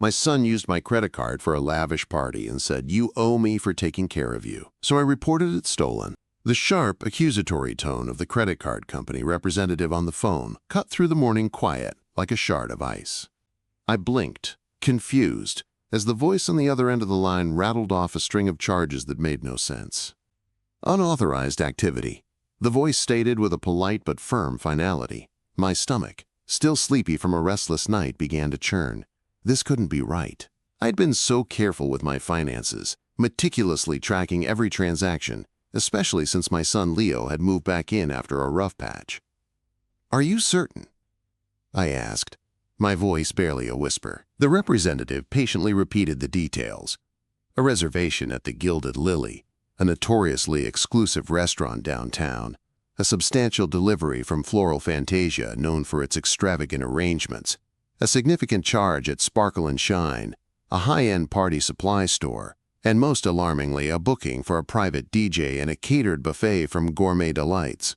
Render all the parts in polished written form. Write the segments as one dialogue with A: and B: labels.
A: My son used my credit card for a lavish party and said, "You owe me for taking care of you." So I reported it stolen. The sharp, accusatory tone of the credit card company representative on the phone cut through the morning quiet like a shard of ice. I blinked, confused, as the voice on the other end of the line rattled off a string of charges that made no sense. Unauthorized activity, the voice stated with a polite but firm finality. My stomach, still sleepy from a restless night, began to churn. This couldn't be right. I'd been so careful with my finances, meticulously tracking every transaction, especially since my son Leo had moved back in after a rough patch. "Are you certain?" I asked, my voice barely a whisper. The representative patiently repeated the details. A reservation at the Gilded Lily, a notoriously exclusive restaurant downtown, a substantial delivery from Floral Fantasia known for its extravagant arrangements, a significant charge at Sparkle and Shine, a high-end party supply store, and most alarmingly, a booking for a private DJ and a catered buffet from Gourmet Delights.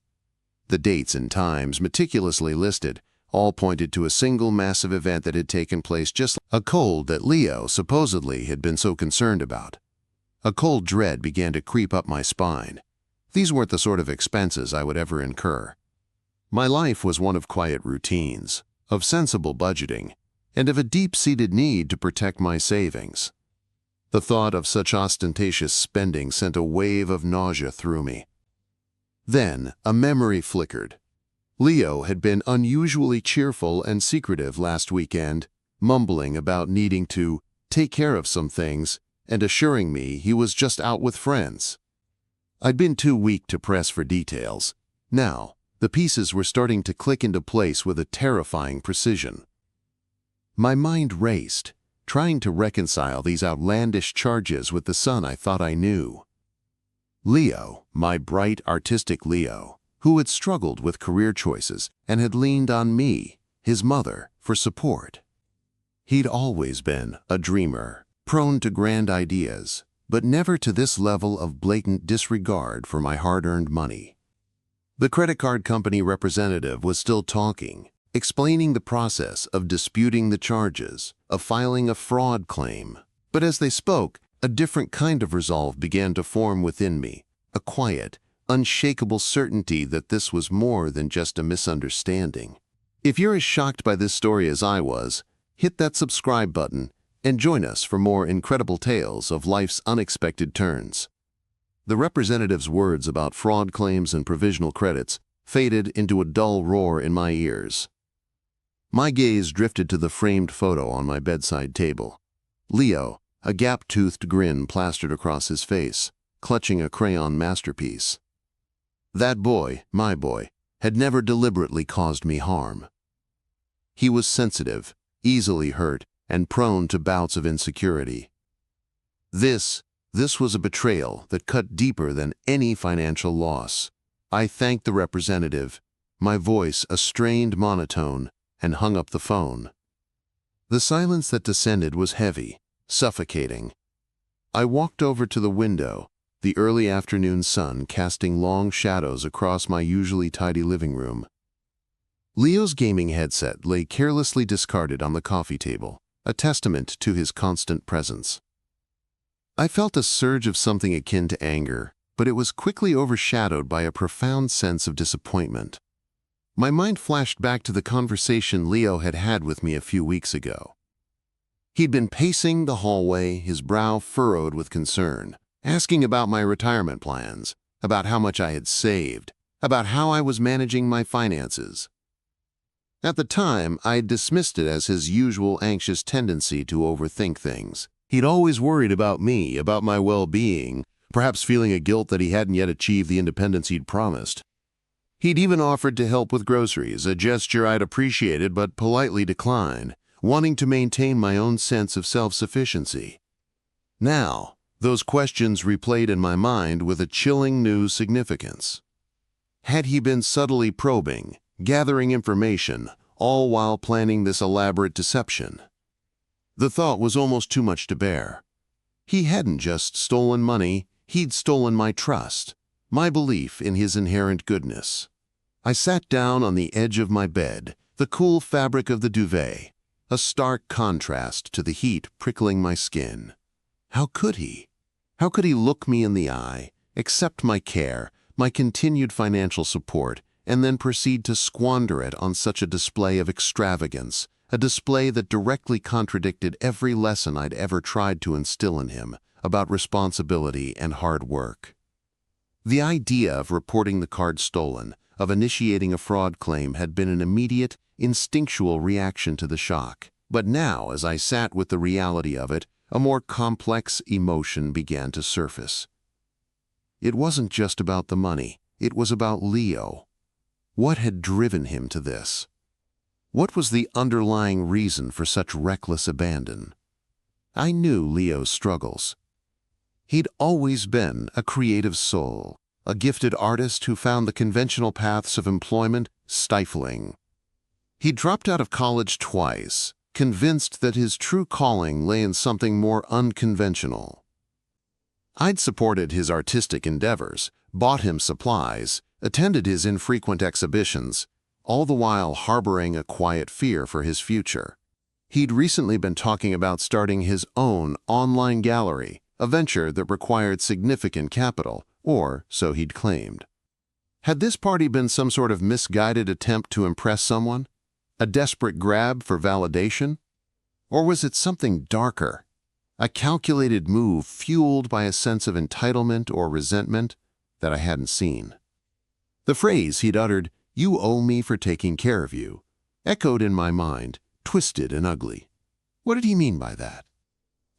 A: The dates and times, meticulously listed, all pointed to a single massive event that had taken place, just like a cold that Leo supposedly had been so concerned about. A cold dread began to creep up my spine. These weren't the sort of expenses I would ever incur. My life was one of quiet routines, of sensible budgeting, and of a deep-seated need to protect my savings. The thought of such ostentatious spending sent a wave of nausea through me. Then a memory flickered. Leo had been unusually cheerful and secretive last weekend, mumbling about needing to take care of some things and assuring me he was just out with friends. I'd been too weak to press for details. Now, the pieces were starting to click into place with a terrifying precision. My mind raced, trying to reconcile these outlandish charges with the son I thought I knew. Leo, my bright, artistic Leo, who had struggled with career choices and had leaned on me, his mother, for support. He'd always been a dreamer, prone to grand ideas, but never to this level of blatant disregard for my hard-earned money. The credit card company representative was still talking, explaining the process of disputing the charges, of filing a fraud claim. But as they spoke, a different kind of resolve began to form within me, a quiet, unshakable certainty that this was more than just a misunderstanding. If you're as shocked by this story as I was, hit that subscribe button and join us for more incredible tales of life's unexpected turns. The representative's words about fraud claims and provisional credits faded into a dull roar in my ears. My gaze drifted to the framed photo on my bedside table. Leo, a gap-toothed grin plastered across his face, clutching a crayon masterpiece. That boy, my boy, had never deliberately caused me harm. He was sensitive, easily hurt, and prone to bouts of insecurity. This was a betrayal that cut deeper than any financial loss. I thanked the representative, my voice a strained monotone, and hung up the phone. The silence that descended was heavy, suffocating. I walked over to the window, the early afternoon sun casting long shadows across my usually tidy living room. Leo's gaming headset lay carelessly discarded on the coffee table, a testament to his constant presence. I felt a surge of something akin to anger, but it was quickly overshadowed by a profound sense of disappointment. My mind flashed back to the conversation Leo had had with me a few weeks ago. He'd been pacing the hallway, his brow furrowed with concern, asking about my retirement plans, about how much I had saved, about how I was managing my finances. At the time, I had dismissed it as his usual anxious tendency to overthink things. He'd always worried about me, about my well-being, perhaps feeling a guilt that he hadn't yet achieved the independence he'd promised. He'd even offered to help with groceries, a gesture I'd appreciated but politely declined, wanting to maintain my own sense of self-sufficiency. Now, those questions replayed in my mind with a chilling new significance. Had he been subtly probing, gathering information, all while planning this elaborate deception? The thought was almost too much to bear. He hadn't just stolen money, he'd stolen my trust, my belief in his inherent goodness. I sat down on the edge of my bed, the cool fabric of the duvet, a stark contrast to the heat prickling my skin. How could he? How could he look me in the eye, accept my care, my continued financial support, and then proceed to squander it on such a display of extravagance, a display that directly contradicted every lesson I'd ever tried to instill in him about responsibility and hard work? The idea of reporting the card stolen, of initiating a fraud claim, had been an immediate, instinctual reaction to the shock. But now, as I sat with the reality of it, a more complex emotion began to surface. It wasn't just about the money. It was about Leo. What had driven him to this? What was the underlying reason for such reckless abandon? I knew Leo's struggles. He'd always been a creative soul, a gifted artist who found the conventional paths of employment stifling. He dropped out of college twice, convinced that his true calling lay in something more unconventional. I'd supported his artistic endeavors, bought him supplies, attended his infrequent exhibitions, all the while harboring a quiet fear for his future. He'd recently been talking about starting his own online gallery, a venture that required significant capital, or so he'd claimed. Had this party been some sort of misguided attempt to impress someone? A desperate grab for validation? Or was it something darker? A calculated move fueled by a sense of entitlement or resentment that I hadn't seen. The phrase he'd uttered, "You owe me for taking care of you," echoed in my mind, twisted and ugly. What did he mean by that?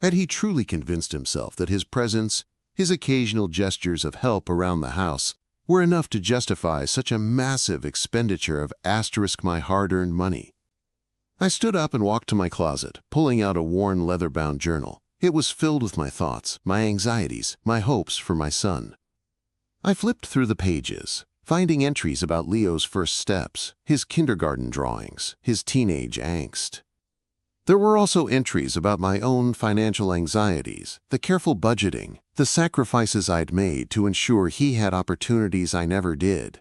A: Had he truly convinced himself that his presence, his occasional gestures of help around the house, were enough to justify such a massive expenditure of my hard-earned money? I stood up and walked to my closet, pulling out a worn leather-bound journal. It was filled with my thoughts, my anxieties, my hopes for my son. I flipped through the pages, finding entries about Leo's first steps, his kindergarten drawings, his teenage angst. There were also entries about my own financial anxieties, the careful budgeting, the sacrifices I'd made to ensure he had opportunities I never did.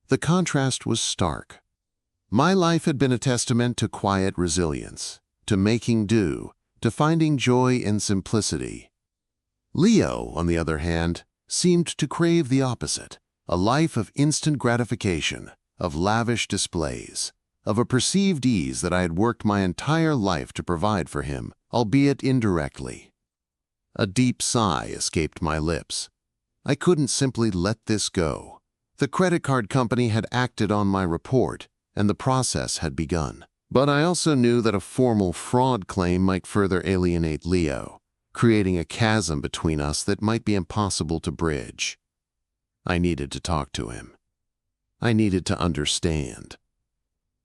A: The contrast was stark. My life had been a testament to quiet resilience, to making do, to finding joy in simplicity. Leo, on the other hand, seemed to crave the opposite, a life of instant gratification, of lavish displays, of a perceived ease that I had worked my entire life to provide for him, albeit indirectly. A deep sigh escaped my lips. I couldn't simply let this go. The credit card company had acted on my report, and the process had begun. But I also knew that a formal fraud claim might further alienate Leo, creating a chasm between us that might be impossible to bridge. I needed to talk to him. I needed to understand.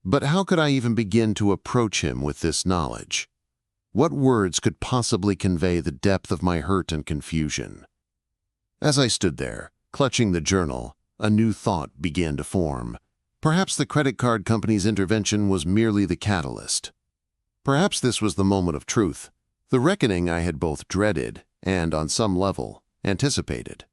A: But how could I even begin to approach him with this knowledge? What words could possibly convey the depth of my hurt and confusion? As I stood there, clutching the journal, a new thought began to form. Perhaps the credit card company's intervention was merely the catalyst. Perhaps this was the moment of truth, the reckoning I had both dreaded and, on some level, anticipated.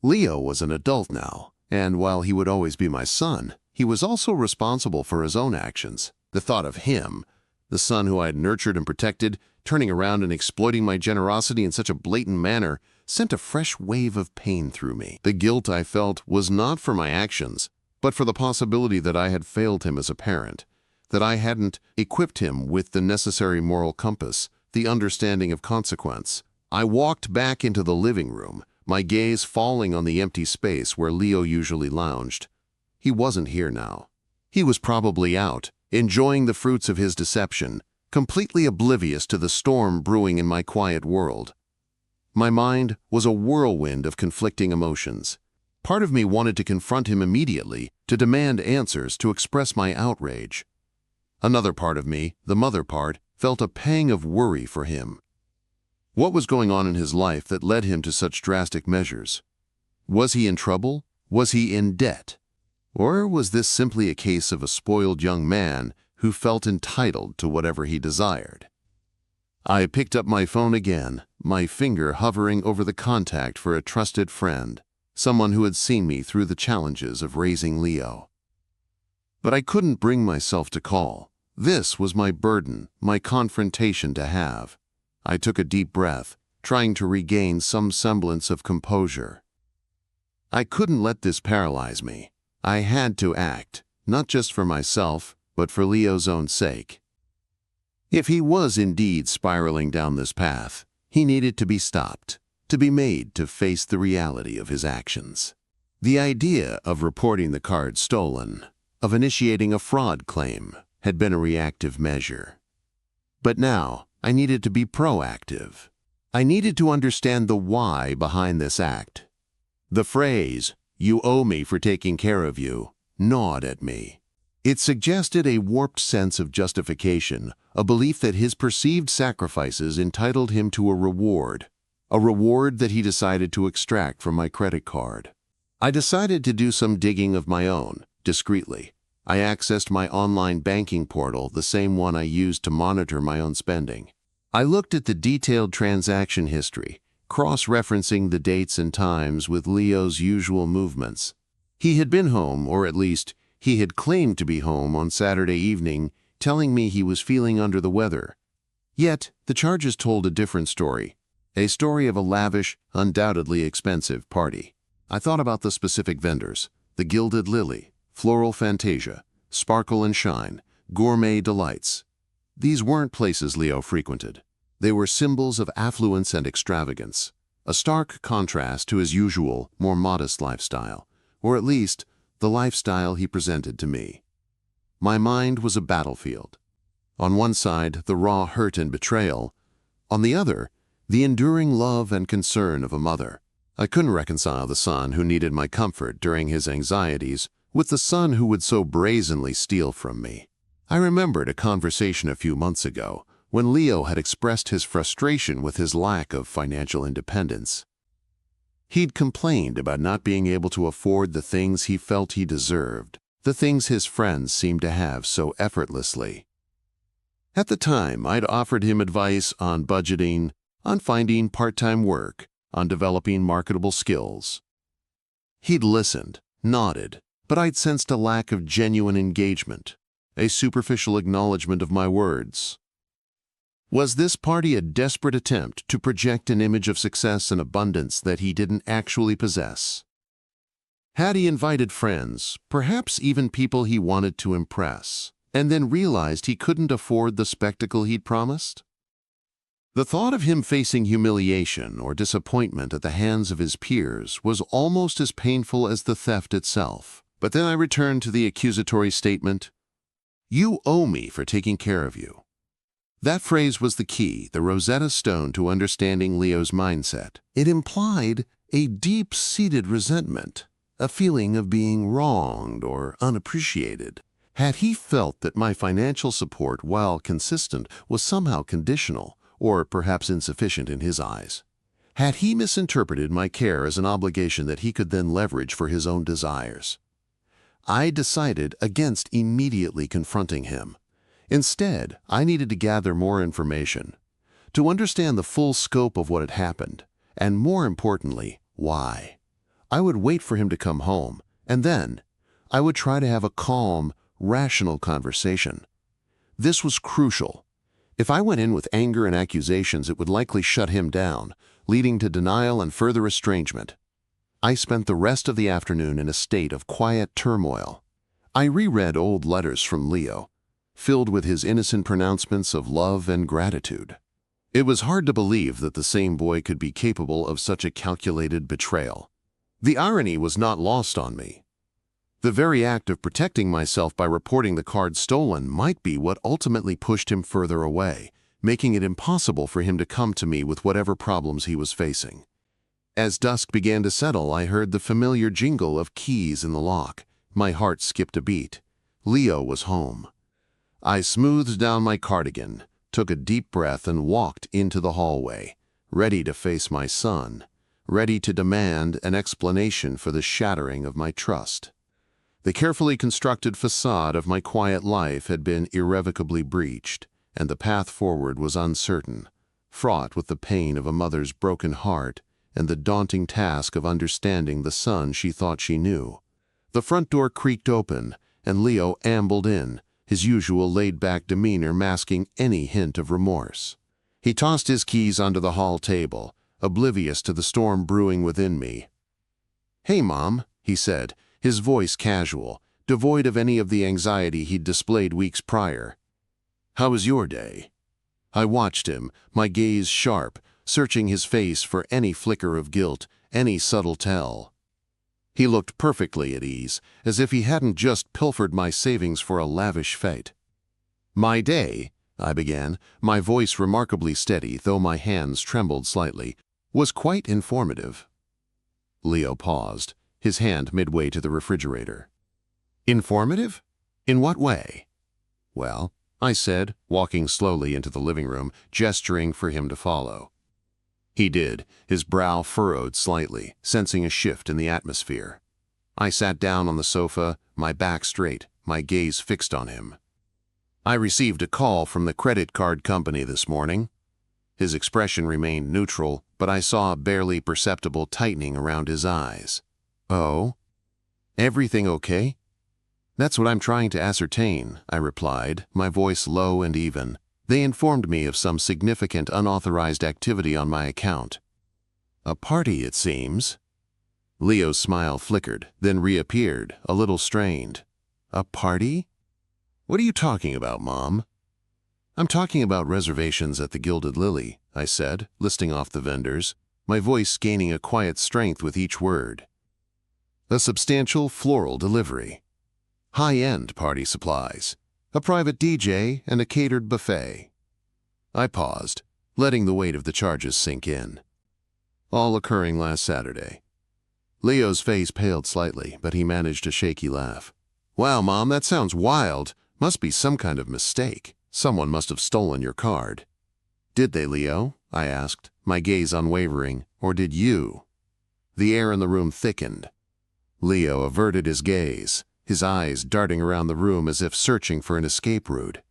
A: Leo was an adult now, and while he would always be my son, he was also responsible for his own actions. The thought of him, the son who I had nurtured and protected, turning around and exploiting my generosity in such a blatant manner, sent a fresh wave of pain through me. The guilt I felt was not for my actions, but for the possibility that I had failed him as a parent, that I hadn't equipped him with the necessary moral compass, the understanding of consequence. I walked back into the living room, my gaze falling on the empty space where Leo usually lounged. He wasn't here now. He was probably out, enjoying the fruits of his deception, completely oblivious to the storm brewing in my quiet world. My mind was a whirlwind of conflicting emotions. Part of me wanted to confront him immediately, to demand answers, to express my outrage. Another part of me, the mother part, felt a pang of worry for him. What was going on in his life that led him to such drastic measures? Was he in trouble? Was he in debt? Or was this simply a case of a spoiled young man who felt entitled to whatever he desired? I picked up my phone again, my finger hovering over the contact for a trusted friend, someone who had seen me through the challenges of raising Leo. But I couldn't bring myself to call. This was my burden, my confrontation to have. I took a deep breath, trying to regain some semblance of composure. I couldn't let this paralyze me. I had to act, not just for myself, but for Leo's own sake. If he was indeed spiraling down this path, he needed to be stopped, to be made to face the reality of his actions. The idea of reporting the card stolen, of initiating a fraud claim, had been a reactive measure. But now, I needed to be proactive. I needed to understand the why behind this act. The phrase, "You owe me for taking care of you," gnawed at me. It suggested a warped sense of justification, a belief that his perceived sacrifices entitled him to a reward that he decided to extract from my credit card. I decided to do some digging of my own, discreetly. I accessed my online banking portal, the same one I used to monitor my own spending. I looked at the detailed transaction history, cross-referencing the dates and times with Leo's usual movements. He had been home, or at least, he had claimed to be home on Saturday evening, telling me he was feeling under the weather. Yet, the charges told a different story, a story of a lavish, undoubtedly expensive party. I thought about the specific vendors, the Gilded Lily, Floral Fantasia, Sparkle and Shine, Gourmet Delights. These weren't places Leo frequented. They were symbols of affluence and extravagance, a stark contrast to his usual, more modest lifestyle, or at least, the lifestyle he presented to me. My mind was a battlefield. On one side, the raw hurt and betrayal. On the other, the enduring love and concern of a mother. I couldn't reconcile the son who needed my comfort during his anxieties with the son who would so brazenly steal from me. I remembered a conversation a few months ago when Leo had expressed his frustration with his lack of financial independence. He'd complained about not being able to afford the things he felt he deserved, the things his friends seemed to have so effortlessly. At the time, I'd offered him advice on budgeting, on finding part-time work, on developing marketable skills. He'd listened, nodded, but I'd sensed a lack of genuine engagement, a superficial acknowledgement of my words. Was this party a desperate attempt to project an image of success and abundance that he didn't actually possess? Had he invited friends, perhaps even people he wanted to impress, and then realized he couldn't afford the spectacle he'd promised? The thought of him facing humiliation or disappointment at the hands of his peers was almost as painful as the theft itself. But then I returned to the accusatory statement, "You owe me for taking care of you." That phrase was the key, the Rosetta Stone to understanding Leo's mindset. It implied a deep-seated resentment, a feeling of being wronged or unappreciated. Had he felt that my financial support, while consistent, was somehow conditional, or perhaps insufficient in his eyes? Had he misinterpreted my care as an obligation that he could then leverage for his own desires? I decided against immediately confronting him. Instead, I needed to gather more information, to understand the full scope of what had happened, and more importantly, why. I would wait for him to come home, and then I would try to have a calm, rational conversation. This was crucial. If I went in with anger and accusations, it would likely shut him down, leading to denial and further estrangement. I spent the rest of the afternoon in a state of quiet turmoil. I reread old letters from Leo, filled with his innocent pronouncements of love and gratitude. It was hard to believe that the same boy could be capable of such a calculated betrayal. The irony was not lost on me. The very act of protecting myself by reporting the card stolen might be what ultimately pushed him further away, making it impossible for him to come to me with whatever problems he was facing. As dusk began to settle, I heard the familiar jingle of keys in the lock. My heart skipped a beat. Leo was home. I smoothed down my cardigan, took a deep breath, and walked into the hallway, ready to face my son, ready to demand an explanation for the shattering of my trust. The carefully constructed facade of my quiet life had been irrevocably breached, and the path forward was uncertain, fraught with the pain of a mother's broken heart and the daunting task of understanding the son she thought she knew. The front door creaked open, and Leo ambled in, his usual laid-back demeanor masking any hint of remorse. He tossed his keys onto the hall table, oblivious to the storm brewing within me. "Hey, Mom," he said, his voice casual, devoid of any of the anxiety he'd displayed weeks prior. "How was your day?" I watched him, my gaze sharp, searching his face for any flicker of guilt, any subtle tell. He looked perfectly at ease, as if he hadn't just pilfered my savings for a lavish fete. "My day," I began, my voice remarkably steady, though my hands trembled slightly, "was quite informative." Leo paused, his hand midway to the refrigerator. "Informative? In what way?" "Well," I said, walking slowly into the living room, gesturing for him to follow. He did, his brow furrowed slightly, sensing a shift in the atmosphere. I sat down on the sofa, my back straight, my gaze fixed on him. "I received a call from the credit card company this morning." His expression remained neutral, but I saw a barely perceptible tightening around his eyes. "Oh? Everything okay?" "That's what I'm trying to ascertain," I replied, my voice low and even. "They informed me of some significant unauthorized activity on my account." "A party, it seems." Leo's smile flickered, then reappeared, a little strained. "A party? What are you talking about, Mom?" "I'm talking about reservations at the Gilded Lily," I said, listing off the vendors, my voice gaining a quiet strength with each word. "A substantial floral delivery. High-end party supplies. A private DJ and a catered buffet." I paused, letting the weight of the charges sink in. "All occurring last Saturday." Leo's face paled slightly, but he managed a shaky laugh. "Wow, Mom, that sounds wild. Must be some kind of mistake. Someone must have stolen your card." "Did they, Leo?" I asked, my gaze unwavering. "Or did you?" The air in the room thickened. Leo averted his gaze, his eyes darting around the room as if searching for an escape route.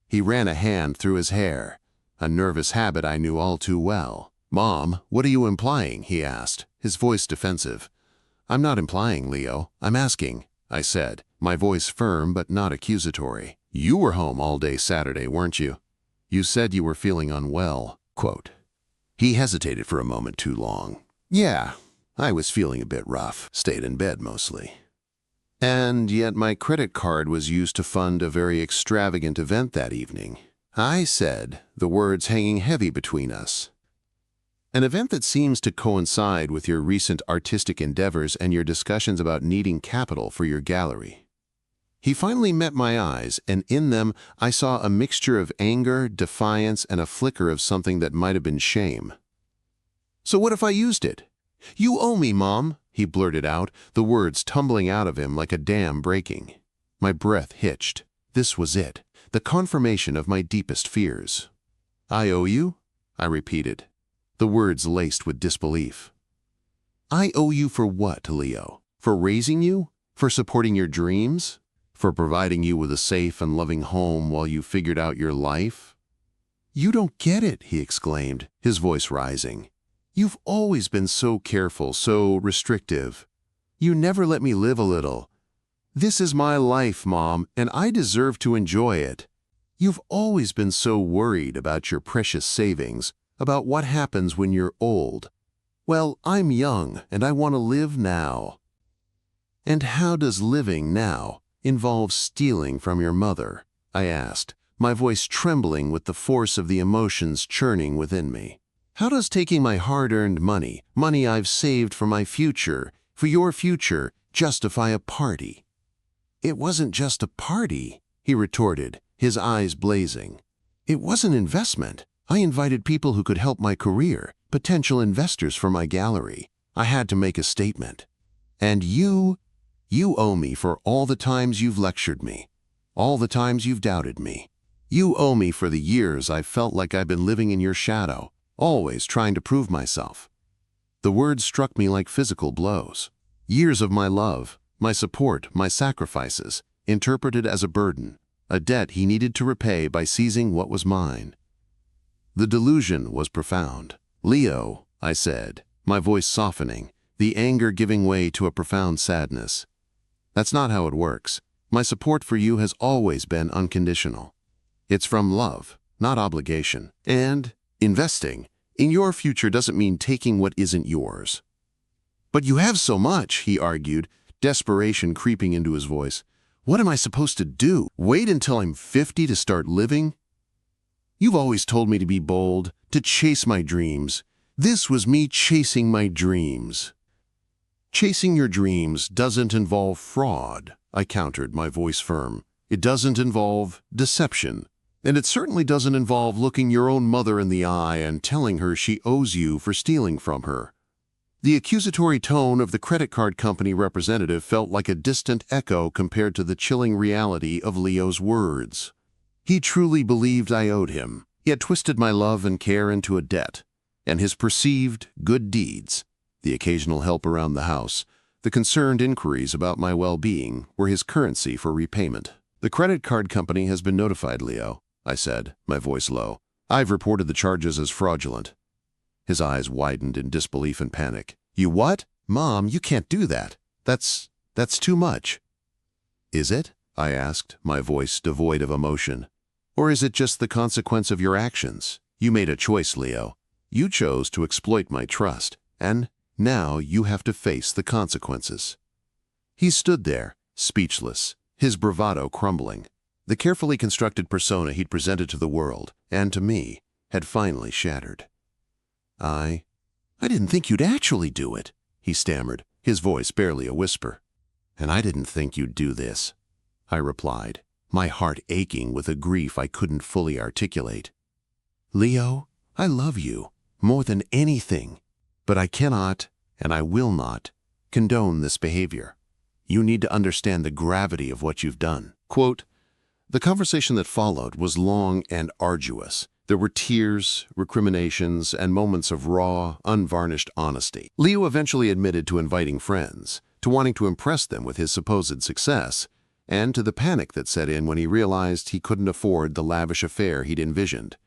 A: He ran a hand through his hair, a nervous habit I knew all too well. "Mom, what are you implying?" he asked, his voice defensive. "I'm not implying, Leo. I'm asking," I said, my voice firm but not accusatory. "You were home all day Saturday, weren't you? You said you were feeling unwell." Quote. He hesitated for a moment too long. "Yeah, I was feeling a bit rough. Stayed in bed mostly. And yet my credit card was used to fund a very extravagant event that evening," I said, the words hanging heavy between us. "An event that seems to coincide with your recent artistic endeavors and your discussions about needing capital for your gallery." He finally met my eyes, and in them I saw a mixture of anger, defiance, and a flicker of something that might have been shame. "So what if I used it?" "You owe me, Mom," he blurted out, the words tumbling out of him like a dam breaking. My breath hitched. This was it, the confirmation of my deepest fears. "I owe you?" I repeated, the words laced with disbelief. "I owe you for what, Leo? For raising you? For supporting your dreams? For providing you with a safe and loving home while you figured out your life?" "You don't get it," he exclaimed, his voice rising. "You've always been so careful, so restrictive. You never let me live a little. This is my life, Mom, and I deserve to enjoy it. You've always been so worried about your precious savings, about what happens when you're old. Well, I'm young, and I want to live now." "And how does living now involve stealing from your mother?" I asked, my voice trembling with the force of the emotions churning within me. "How does taking my hard-earned money, money I've saved for my future, for your future, justify a party?" "It wasn't just a party," he retorted, his eyes blazing. "It was an investment. I invited people who could help my career, potential investors for my gallery. I had to make a statement. And you owe me for all the times you've lectured me, all the times you've doubted me. You owe me for the years I've felt like I've been living in your shadow, always trying to prove myself." The words struck me like physical blows. Years of my love, my support, my sacrifices, interpreted as a burden, a debt he needed to repay by seizing what was mine. The delusion was profound. "Leo," I said, my voice softening, the anger giving way to a profound sadness. "That's not how it works. My support for you has always been unconditional. It's from love, not obligation. And investing in your future doesn't mean taking what isn't yours. But you have so much, he argued, desperation creeping into his voice. What am I supposed to do? Wait until I'm 50 to start living? You've always told me to be bold, to chase my dreams. This was me chasing my dreams. Chasing your dreams doesn't involve fraud, I countered, my voice firm. It doesn't involve deception. And it certainly doesn't involve looking your own mother in the eye and telling her she owes you for stealing from her. The accusatory tone of the credit card company representative felt like a distant echo compared to the chilling reality of Leo's words. He truly believed I owed him. He had twisted my love and care into a debt, and his perceived good deeds, the occasional help around the house, the concerned inquiries about my well-being, were his currency for repayment. The credit card company has been notified, Leo, I said, my voice low. I've reported the charges as fraudulent. His eyes widened in disbelief and panic. You what? Mom, you can't do that. That's too much. Is it? I asked, my voice devoid of emotion. Or is it just the consequence of your actions? You made a choice, Leo. You chose to exploit my trust, and now you have to face the consequences. He stood there, speechless, his bravado crumbling. The carefully constructed persona he'd presented to the world, and to me, had finally shattered. I didn't think you'd actually do it, he stammered, his voice barely a whisper. And I didn't think you'd do this, I replied, my heart aching with a grief I couldn't fully articulate. Leo, I love you, more than anything, but I cannot, and I will not, condone this behavior. You need to understand the gravity of what you've done. Quote, the conversation that followed was long and arduous. There were tears, recriminations, and moments of raw, unvarnished honesty. Leo eventually admitted to inviting friends, to wanting to impress them with his supposed success, and to the panic that set in when he realized he couldn't afford the lavish affair he'd envisioned.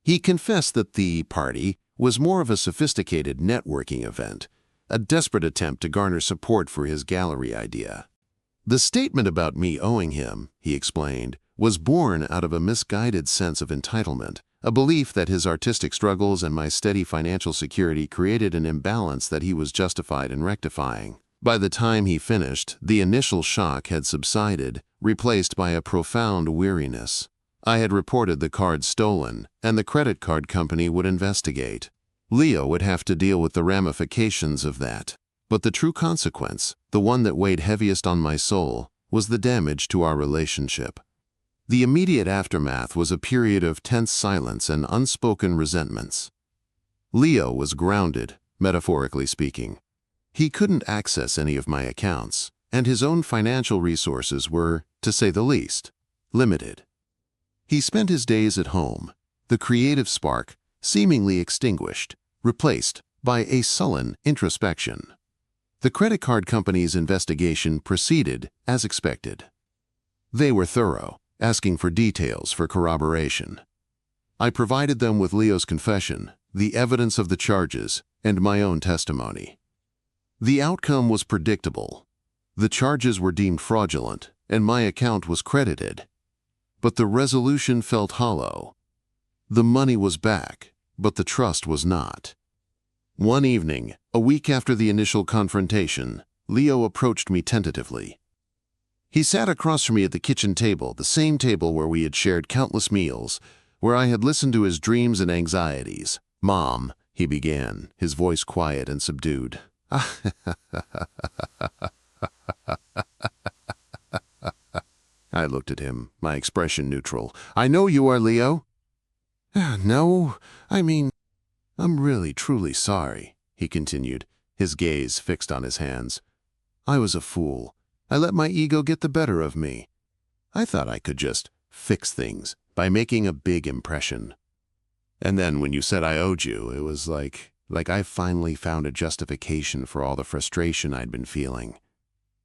A: He confessed that the party was more of a sophisticated networking event, a desperate attempt to garner support for his gallery idea. The statement about me owing him, he explained, was born out of a misguided sense of entitlement, a belief that his artistic struggles and my steady financial security created an imbalance that he was justified in rectifying. By the time he finished, the initial shock had subsided, replaced by a profound weariness. I had reported the card stolen, and the credit card company would investigate. Leo would have to deal with the ramifications of that. But the true consequence, the one that weighed heaviest on my soul, was the damage to our relationship. The immediate aftermath was a period of tense silence and unspoken resentments. Leo was grounded, metaphorically speaking. He couldn't access any of my accounts, and his own financial resources were, to say the least, limited. He spent his days at home, the creative spark seemingly extinguished, replaced by a sullen introspection. The credit card company's investigation proceeded as expected. They were thorough, asking for details for corroboration. I provided them with Leo's confession, the evidence of the charges, and my own testimony. The outcome was predictable. The charges were deemed fraudulent, and my account was credited. But the resolution felt hollow. The money was back, but the trust was not. One evening, a week after the initial confrontation, Leo approached me tentatively. He sat across from me at the kitchen table, the same table where we had shared countless meals, where I had listened to his dreams and anxieties. Mom, he began, his voice quiet and subdued. I looked at him, my expression neutral. I know you are, Leo. No, I'm really, truly sorry, he continued, his gaze fixed on his hands. I was a fool. I let my ego get the better of me. I thought I could just fix things by making a big impression. And then when you said I owed you, it was like I finally found a justification for all the frustration I'd been feeling.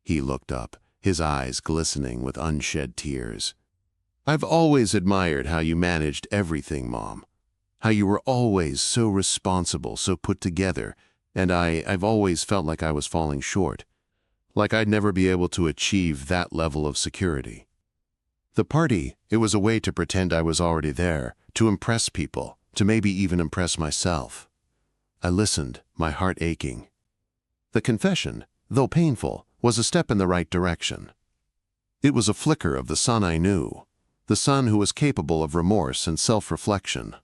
A: He looked up, his eyes glistening with unshed tears. I've always admired how you managed everything, Mom. How you were always so responsible, so put together, and I've always felt like I was falling short. like I'd never be able to achieve that level of security. The party, it was a way to pretend I was already there, to impress people, to maybe even impress myself. I listened, my heart aching. The confession, though painful, was a step in the right direction. It was a flicker of the son I knew, the son who was capable of remorse and self-reflection.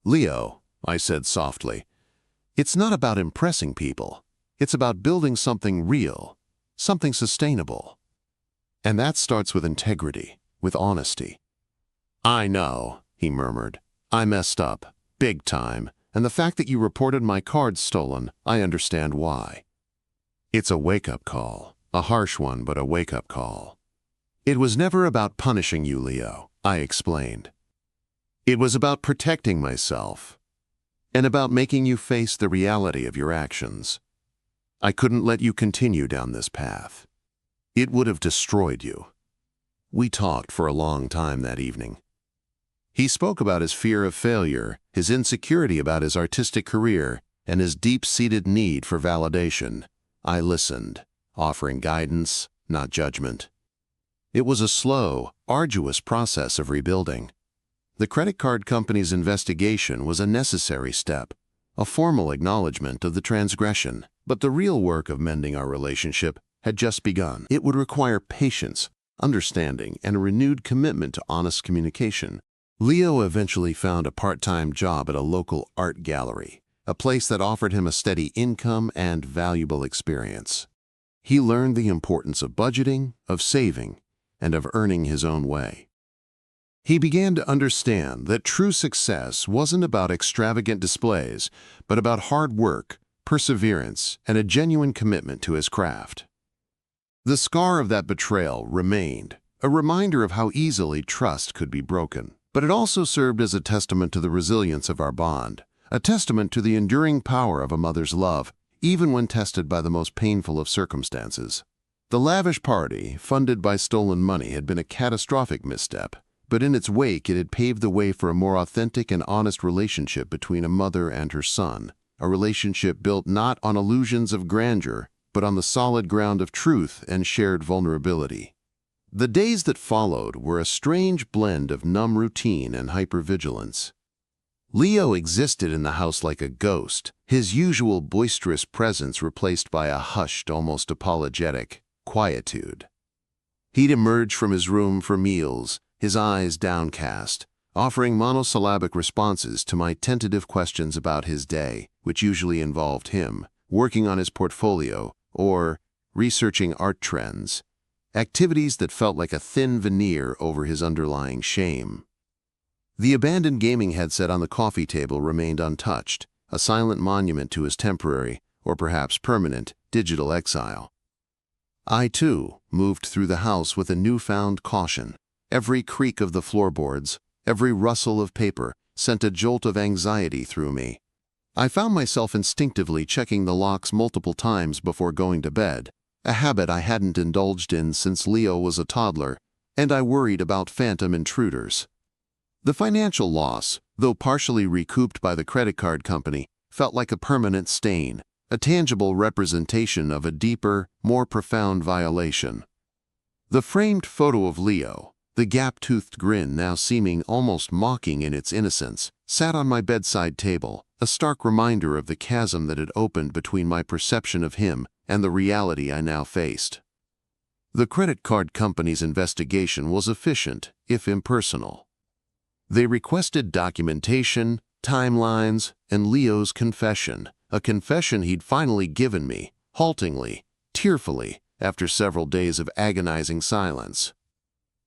A: "Leo," I said softly, "it's not about impressing people. It's about building something real, something sustainable. And that starts with integrity, with honesty." "I know," he murmured. "I messed up, big time, and the fact that you reported my cards stolen, I understand why." It's a wake-up call, a harsh one, but a wake-up call. "It was never about punishing you, Leo," I explained. "It was about protecting myself, and about making you face the reality of your actions. I couldn't let you continue down this path. It would have destroyed you." We talked for a long time that evening. He spoke about his fear of failure, his insecurity about his artistic career, and his deep-seated need for validation. I listened, offering guidance, not judgment. It was a slow, arduous process of rebuilding. The credit card company's investigation was a necessary step, a formal acknowledgement of the transgression, but the real work of mending our relationship had just begun. It would require patience, understanding, and a renewed commitment to honest communication. Leo eventually found a part-time job at a local art gallery, a place that offered him a steady income and valuable experience. He learned the importance of budgeting, of saving, and of earning his own way. He began to understand that true success wasn't about extravagant displays, but about hard work, perseverance, and a genuine commitment to his craft. The scar of that betrayal remained, a reminder of how easily trust could be broken. But it also served as a testament to the resilience of our bond, a testament to the enduring power of a mother's love, even when tested by the most painful of circumstances. The lavish party, funded by stolen money, had been a catastrophic misstep, but in its wake it had paved the way for a more authentic and honest relationship between a mother and her son, a relationship built not on illusions of grandeur, but on the solid ground of truth and shared vulnerability. The days that followed were a strange blend of numb routine and hypervigilance. Leo existed in the house like a ghost, his usual boisterous presence replaced by a hushed, almost apologetic quietude. He'd emerge from his room for meals, his eyes downcast, offering monosyllabic responses to my tentative questions about his day, which usually involved him working on his portfolio or researching art trends, activities that felt like a thin veneer over his underlying shame. The abandoned gaming headset on the coffee table remained untouched, a silent monument to his temporary, or perhaps permanent, digital exile. I, too, moved through the house with a newfound caution. Every creak of the floorboards, every rustle of paper, sent a jolt of anxiety through me. I found myself instinctively checking the locks multiple times before going to bed, a habit I hadn't indulged in since Leo was a toddler, and I worried about phantom intruders. The financial loss, though partially recouped by the credit card company, felt like a permanent stain, a tangible representation of a deeper, more profound violation. The framed photo of Leo, the gap-toothed grin now seeming almost mocking in its innocence, sat on my bedside table, a stark reminder of the chasm that had opened between my perception of him and the reality I now faced. The credit card company's investigation was efficient, if impersonal. They requested documentation, timelines, and Leo's confession, a confession he'd finally given me, haltingly, tearfully, after several days of agonizing silence.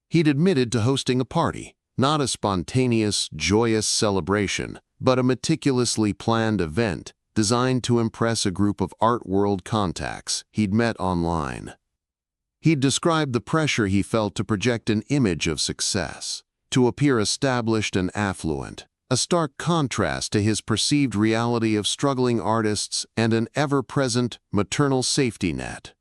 A: He'd admitted to hosting a party, not a spontaneous, joyous celebration, but a meticulously planned event designed to impress a group of art world contacts he'd met online. He'd described the pressure he felt to project an image of success, to appear established and affluent, a stark contrast to his perceived reality of struggling artists and an ever-present maternal safety net.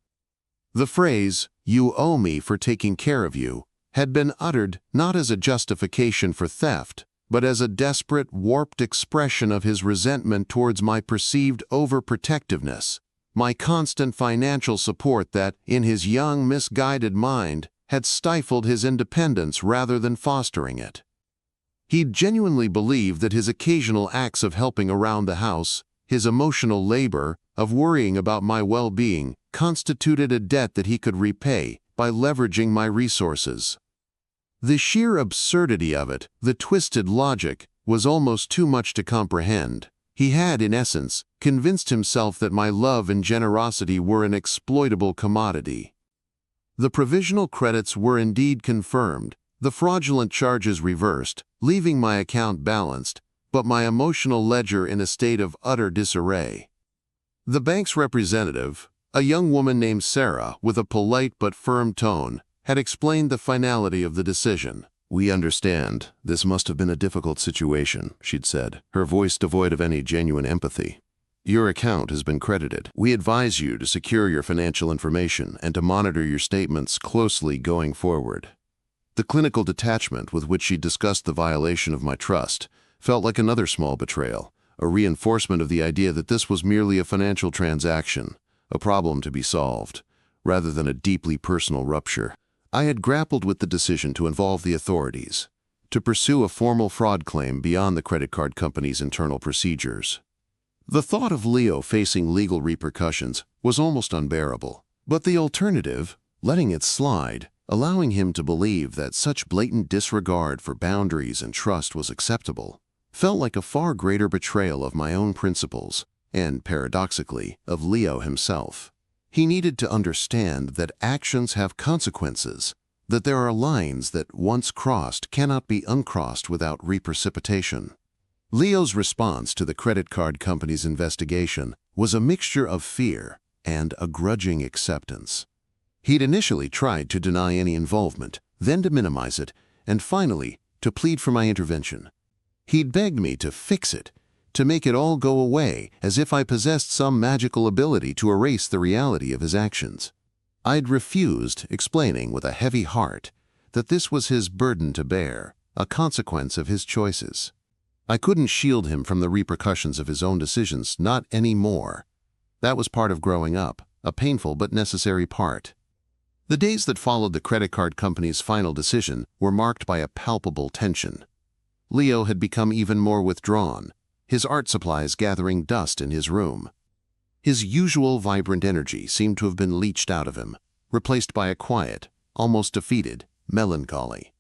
A: The phrase, "You owe me for taking care of you," had been uttered not as a justification for theft, but as a desperate, warped expression of his resentment towards my perceived overprotectiveness, my constant financial support that, in his young, misguided mind, had stifled his independence rather than fostering it. He genuinely believed that his occasional acts of helping around the house, his emotional labor, of worrying about my well-being, constituted a debt that he could repay by leveraging my resources. The sheer absurdity of it, the twisted logic, was almost too much to comprehend. He had, in essence, convinced himself that my love and generosity were an exploitable commodity. The provisional credits were indeed confirmed, the fraudulent charges reversed, leaving my account balanced, but my emotional ledger in a state of utter disarray. The bank's representative, a young woman named Sarah, with a polite but firm tone, had explained the finality of the decision. "We understand. This must have been a difficult situation," she'd said, her voice devoid of any genuine empathy. "Your account has been credited. We advise you to secure your financial information and to monitor your statements closely going forward." The clinical detachment with which she discussed the violation of my trust felt like another small betrayal, a reinforcement of the idea that this was merely a financial transaction, a problem to be solved, rather than a deeply personal rupture. I had grappled with the decision to involve the authorities, to pursue a formal fraud claim beyond the credit card company's internal procedures. The thought of Leo facing legal repercussions was almost unbearable, but the alternative, letting it slide, allowing him to believe that such blatant disregard for boundaries and trust was acceptable, felt like a far greater betrayal of my own principles and, paradoxically, of Leo himself. He needed to understand that actions have consequences, that there are lines that, once crossed, cannot be uncrossed without reprecipitation. Leo's response to the credit card company's investigation was a mixture of fear and a grudging acceptance. He'd initially tried to deny any involvement, then to minimize it, and finally to plead for my intervention. He'd begged me to fix it, to make it all go away, as if I possessed some magical ability to erase the reality of his actions. I'd refused, explaining with a heavy heart that this was his burden to bear, a consequence of his choices. I couldn't shield him from the repercussions of his own decisions, not anymore. That was part of growing up, a painful but necessary part. The days that followed the credit card company's final decision were marked by a palpable tension. Leo had become even more withdrawn, his art supplies gathering dust in his room. His usual vibrant energy seemed to have been leached out of him, replaced by a quiet, almost defeated, melancholy.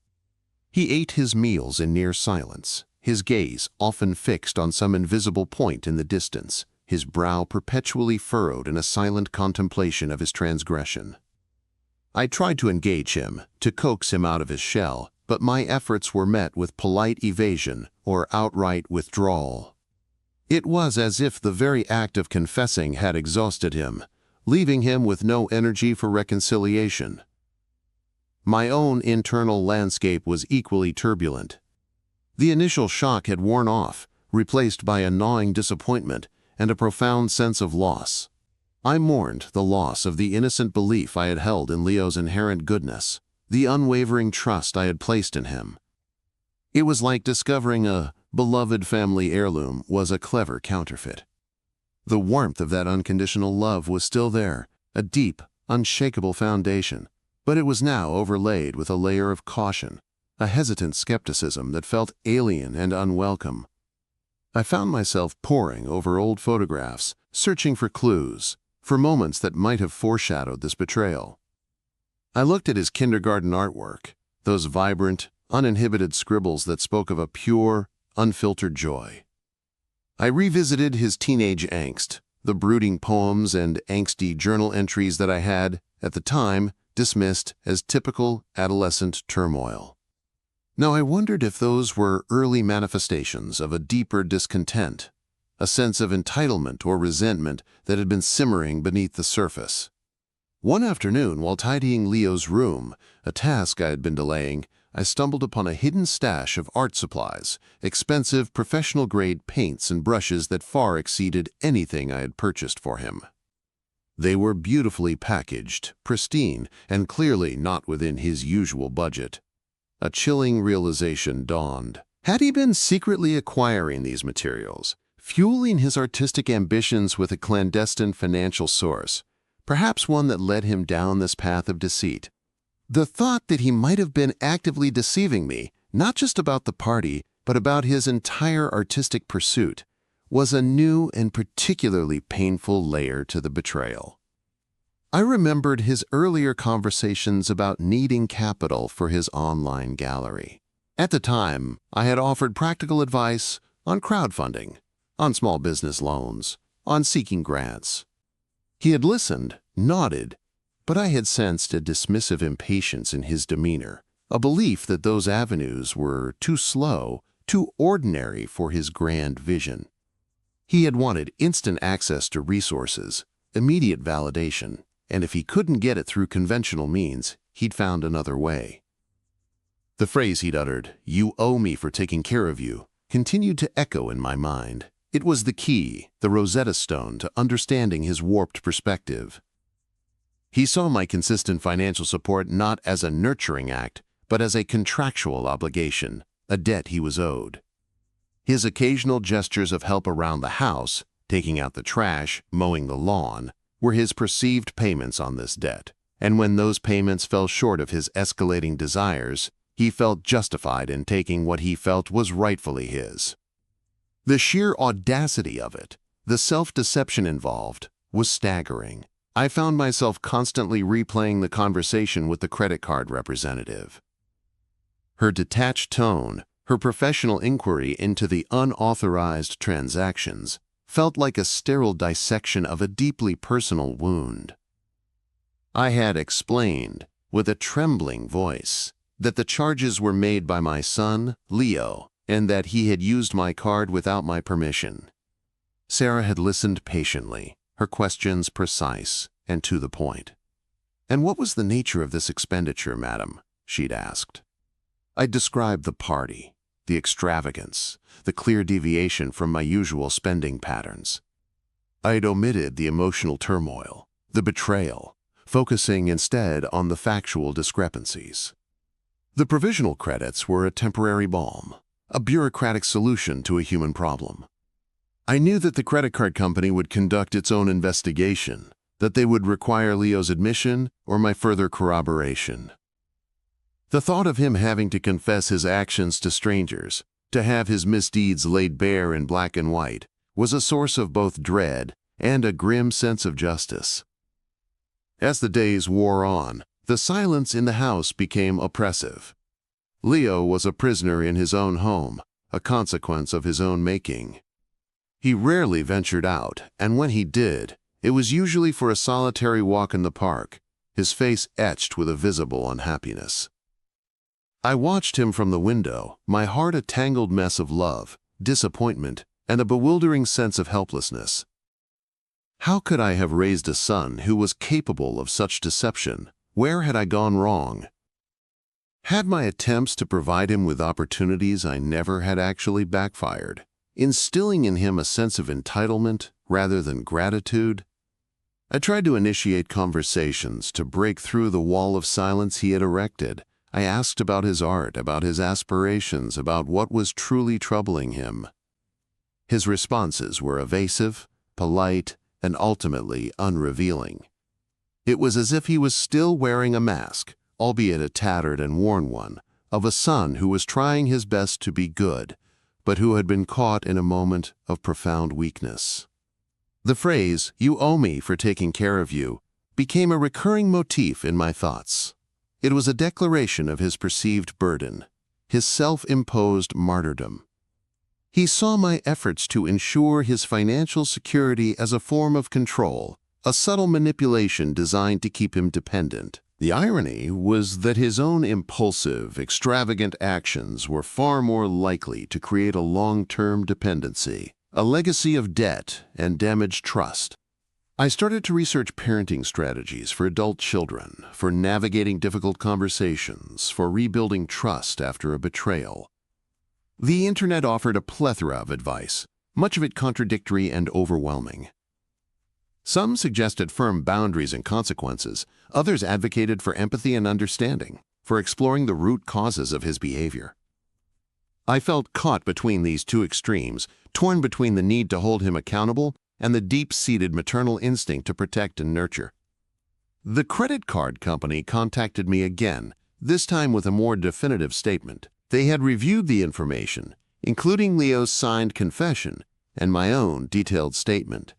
A: He ate his meals in near silence, his gaze often fixed on some invisible point in the distance, his brow perpetually furrowed in a silent contemplation of his transgression. I tried to engage him, to coax him out of his shell, but my efforts were met with polite evasion or outright withdrawal. It was as if the very act of confessing had exhausted him, leaving him with no energy for reconciliation. My own internal landscape was equally turbulent. The initial shock had worn off, replaced by a gnawing disappointment and a profound sense of loss. I mourned the loss of the innocent belief I had held in Leo's inherent goodness, the unwavering trust I had placed in him. It was like discovering a beloved family heirloom was a clever counterfeit. The warmth of that unconditional love was still there, a deep, unshakable foundation, but it was now overlaid with a layer of caution, a hesitant skepticism that felt alien and unwelcome. I found myself poring over old photographs, searching for clues, for moments that might have foreshadowed this betrayal. I looked at his kindergarten artwork, those vibrant, uninhibited scribbles that spoke of a pure, unfiltered joy. I revisited his teenage angst, the brooding poems and angsty journal entries that I had, at the time, dismissed as typical adolescent turmoil. Now I wondered if those were early manifestations of a deeper discontent, a sense of entitlement or resentment that had been simmering beneath the surface. One afternoon, while tidying Leo's room, a task I had been delaying, I stumbled upon a hidden stash of art supplies, expensive professional-grade paints and brushes that far exceeded anything I had purchased for him. They were beautifully packaged, pristine, and clearly not within his usual budget. A chilling realization dawned. Had he been secretly acquiring these materials, fueling his artistic ambitions with a clandestine financial source, perhaps one that led him down this path of deceit. The thought that he might have been actively deceiving me, not just about the party, but about his entire artistic pursuit, was a new and particularly painful layer to the betrayal. I remembered his earlier conversations about needing capital for his online gallery. At the time, I had offered practical advice on crowdfunding, on small business loans, on seeking grants. He had listened, nodded, but I had sensed a dismissive impatience in his demeanor, a belief that those avenues were too slow, too ordinary for his grand vision. He had wanted instant access to resources, immediate validation, and if he couldn't get it through conventional means, he'd found another way. The phrase he'd uttered, "You owe me for taking care of you," continued to echo in my mind. It was the key, the Rosetta Stone to understanding his warped perspective. He saw my consistent financial support not as a nurturing act, but as a contractual obligation, a debt he was owed. His occasional gestures of help around the house, taking out the trash, mowing the lawn, were his perceived payments on this debt, and when those payments fell short of his escalating desires, he felt justified in taking what he felt was rightfully his. The sheer audacity of it, the self-deception involved, was staggering. I found myself constantly replaying the conversation with the credit card representative. Her detached tone, her professional inquiry into the unauthorized transactions, felt like a sterile dissection of a deeply personal wound. I had explained, with a trembling voice, that the charges were made by my son, Leo, and that he had used my card without my permission. Sarah had listened patiently, her questions precise and to the point. "And what was the nature of this expenditure, madam?" she'd asked. I described the party, the extravagance, the clear deviation from my usual spending patterns. I'd omitted the emotional turmoil, the betrayal, focusing instead on the factual discrepancies. The provisional credits were a temporary balm, a bureaucratic solution to a human problem. I knew that the credit card company would conduct its own investigation, that they would require Leo's admission or my further corroboration. The thought of him having to confess his actions to strangers, to have his misdeeds laid bare in black and white, was a source of both dread and a grim sense of justice. As the days wore on, the silence in the house became oppressive. Leo was a prisoner in his own home, a consequence of his own making. He rarely ventured out, and when he did, it was usually for a solitary walk in the park, his face etched with a visible unhappiness. I watched him from the window, my heart a tangled mess of love, disappointment, and a bewildering sense of helplessness. How could I have raised a son who was capable of such deception? Where had I gone wrong? Had my attempts to provide him with opportunities I never had actually backfired, instilling in him a sense of entitlement rather than gratitude? I tried to initiate conversations to break through the wall of silence he had erected. I asked about his art, about his aspirations, about what was truly troubling him. His responses were evasive, polite, and ultimately unrevealing. It was as if he was still wearing a mask, albeit a tattered and worn one, of a son who was trying his best to be good, but who had been caught in a moment of profound weakness. The phrase, "You owe me for taking care of you," became a recurring motif in my thoughts. It was a declaration of his perceived burden, his self-imposed martyrdom. He saw my efforts to ensure his financial security as a form of control, a subtle manipulation designed to keep him dependent. The irony was that his own impulsive, extravagant actions were far more likely to create a long-term dependency, a legacy of debt and damaged trust. I started to research parenting strategies for adult children, for navigating difficult conversations, for rebuilding trust after a betrayal. The internet offered a plethora of advice, much of it contradictory and overwhelming. Some suggested firm boundaries and consequences, others advocated for empathy and understanding, for exploring the root causes of his behavior. I felt caught between these two extremes, torn between the need to hold him accountable and the deep-seated maternal instinct to protect and nurture. The credit card company contacted me again, this time with a more definitive statement. They had reviewed the information, including Leo's signed confession and my own detailed statement.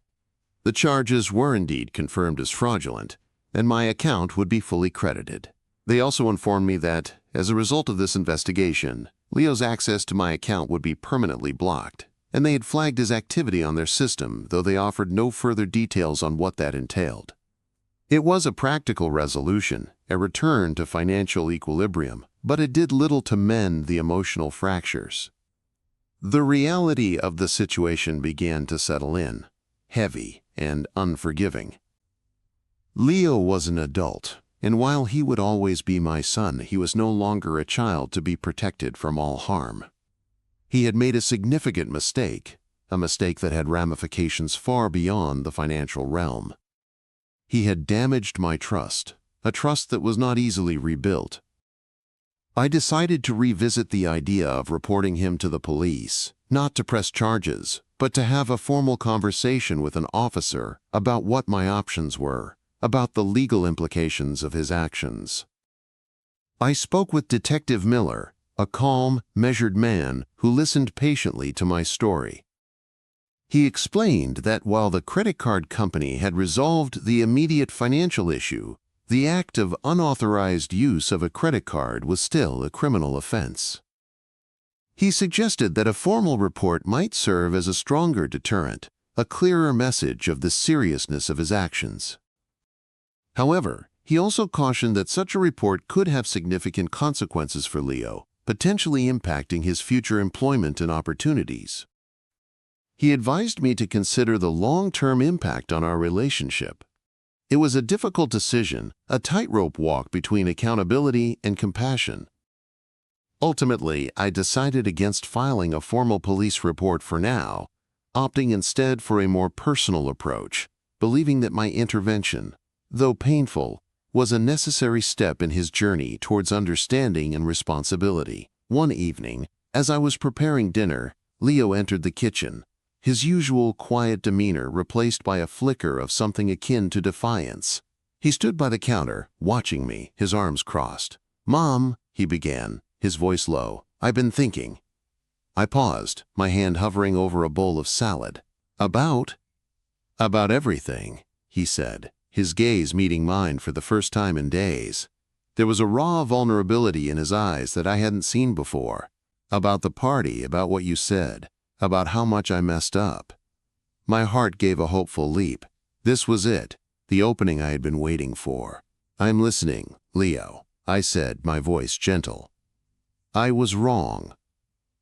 A: The charges were indeed confirmed as fraudulent, and my account would be fully credited. They also informed me that, as a result of this investigation, Leo's access to my account would be permanently blocked, and they had flagged his activity on their system, though they offered no further details on what that entailed. It was a practical resolution, a return to financial equilibrium, but it did little to mend the emotional fractures. The reality of the situation began to settle in, heavy and unforgiving. Leo was an adult, and while he would always be my son, he was no longer a child to be protected from all harm. He had made a significant mistake, a mistake that had ramifications far beyond the financial realm. He had damaged my trust, a trust that was not easily rebuilt. I decided to revisit the idea of reporting him to the police, not to press charges, but to have a formal conversation with an officer about what my options were, about the legal implications of his actions. I spoke with Detective Miller, a calm, measured man who listened patiently to my story. He explained that while the credit card company had resolved the immediate financial issue, the act of unauthorized use of a credit card was still a criminal offense. He suggested that a formal report might serve as a stronger deterrent, a clearer message of the seriousness of his actions. However, he also cautioned that such a report could have significant consequences for Leo, potentially impacting his future employment and opportunities. He advised me to consider the long-term impact on our relationship. It was a difficult decision, a tightrope walk between accountability and compassion. Ultimately, I decided against filing a formal police report for now, opting instead for a more personal approach, believing that my intervention, though painful, was a necessary step in his journey towards understanding and responsibility. One evening, as I was preparing dinner, Leo entered the kitchen, his usual quiet demeanor replaced by a flicker of something akin to defiance. He stood by the counter, watching me, his arms crossed. "Mom," he began, his voice low, "I've been thinking." I paused, my hand hovering over a bowl of salad. About everything," he said, his gaze meeting mine for the first time in days. There was a raw vulnerability in his eyes that I hadn't seen before. "About the party, about what you said, about how much I messed up." My heart gave a hopeful leap. This was it, the opening I had been waiting for. "I'm listening, Leo," I said, my voice gentle. "I was wrong,"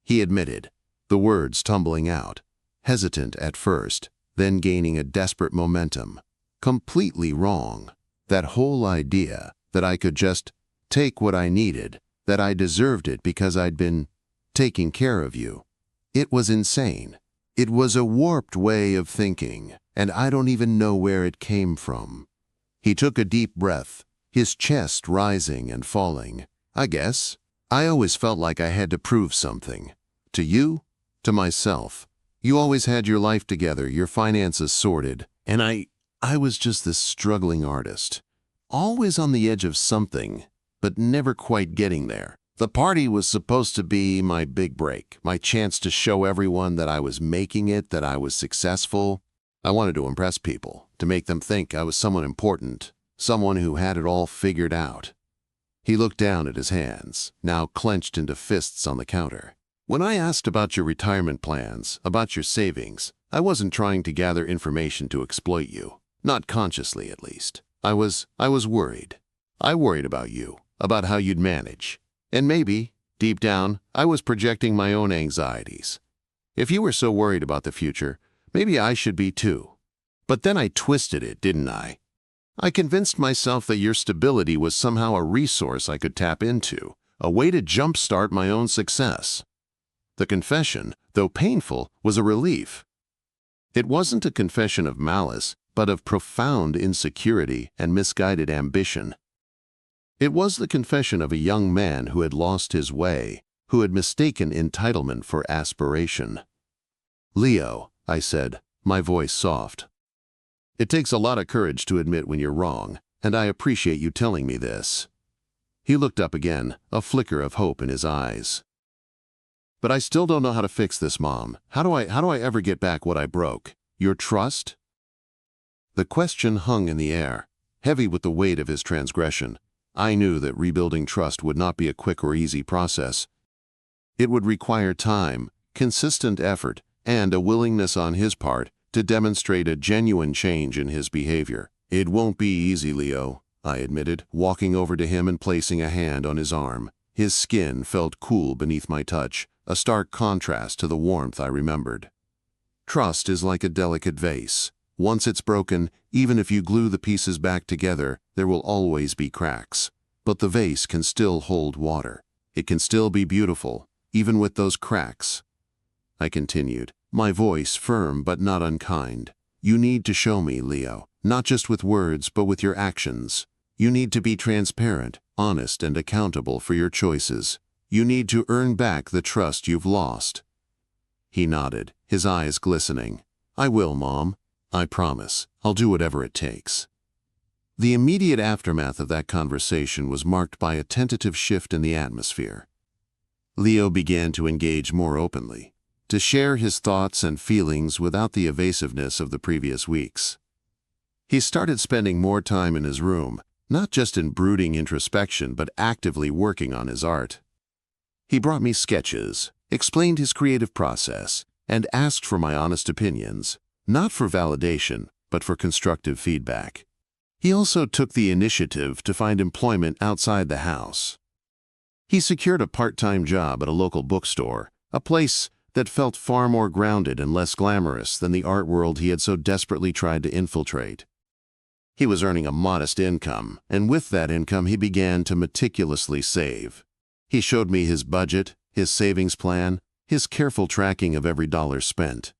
A: he admitted, the words tumbling out, hesitant at first, then gaining a desperate momentum. "Completely wrong. That whole idea that I could just take what I needed, that I deserved it because I'd been taking care of you. It was insane. It was a warped way of thinking, and I don't even know where it came from." He took a deep breath, his chest rising and falling. "I guess I always felt like I had to prove something. To you, to myself. You always had your life together, your finances sorted, and I was just this struggling artist, always on the edge of something, but never quite getting there. The party was supposed to be my big break, my chance to show everyone that I was making it, that I was successful. I wanted to impress people, to make them think I was someone important, someone who had it all figured out." He looked down at his hands, now clenched into fists on the counter. "When I asked about your retirement plans, about your savings, I wasn't trying to gather information to exploit you. Not consciously, at least. I was worried. I worried about you, about how you'd manage. And maybe, deep down, I was projecting my own anxieties. If you were so worried about the future, maybe I should be too. But then I twisted it, didn't I? I convinced myself that your stability was somehow a resource I could tap into, a way to jumpstart my own success. The confession, though painful, was a relief. It wasn't a confession of malice, but of profound insecurity and misguided ambition. It was the confession of a young man who had lost his way, who had mistaken entitlement for aspiration. "Leo," I said, my voice soft. "It takes a lot of courage to admit when you're wrong, and I appreciate you telling me this." He looked up again, a flicker of hope in his eyes. "But I still don't know how to fix this, Mom. How do I ever get back what I broke? Your trust?" The question hung in the air, heavy with the weight of his transgression. I knew that rebuilding trust would not be a quick or easy process. It would require time, consistent effort, and a willingness on his part to demonstrate a genuine change in his behavior. "It won't be easy, Leo," I admitted, walking over to him and placing a hand on his arm. His skin felt cool beneath my touch, a stark contrast to the warmth I remembered. Trust is like a delicate vase. Once it's broken, even if you glue the pieces back together, there will always be cracks. But the vase can still hold water. It can still be beautiful, even with those cracks. I continued, my voice firm but not unkind. "You need to show me, Leo, not just with words but with your actions. You need to be transparent, honest, and accountable for your choices. You need to earn back the trust you've lost." He nodded, his eyes glistening. "I will, Mom. I promise. I'll do whatever it takes." The immediate aftermath of that conversation was marked by a tentative shift in the atmosphere. Leo began to engage more openly, to share his thoughts and feelings without the evasiveness of the previous weeks. He started spending more time in his room, not just in brooding introspection but actively working on his art. He brought me sketches, explained his creative process, and asked for my honest opinions, not for validation, but for constructive feedback. He also took the initiative to find employment outside the house. He secured a part-time job at a local bookstore, a place that felt far more grounded and less glamorous than the art world he had so desperately tried to infiltrate. He was earning a modest income, and with that income he began to meticulously save. He showed me his budget, his savings plan, his careful tracking of every dollar spent.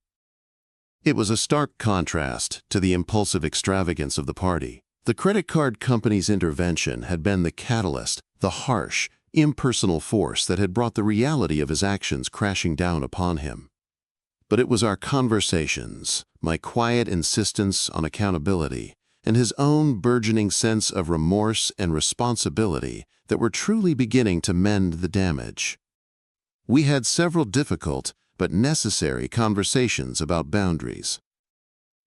A: It was a stark contrast to the impulsive extravagance of the party. The credit card company's intervention had been the catalyst, the harsh, impersonal force that had brought the reality of his actions crashing down upon him. But it was our conversations, my quiet insistence on accountability, and his own burgeoning sense of remorse and responsibility that were truly beginning to mend the damage. We had several difficult but necessary conversations about boundaries.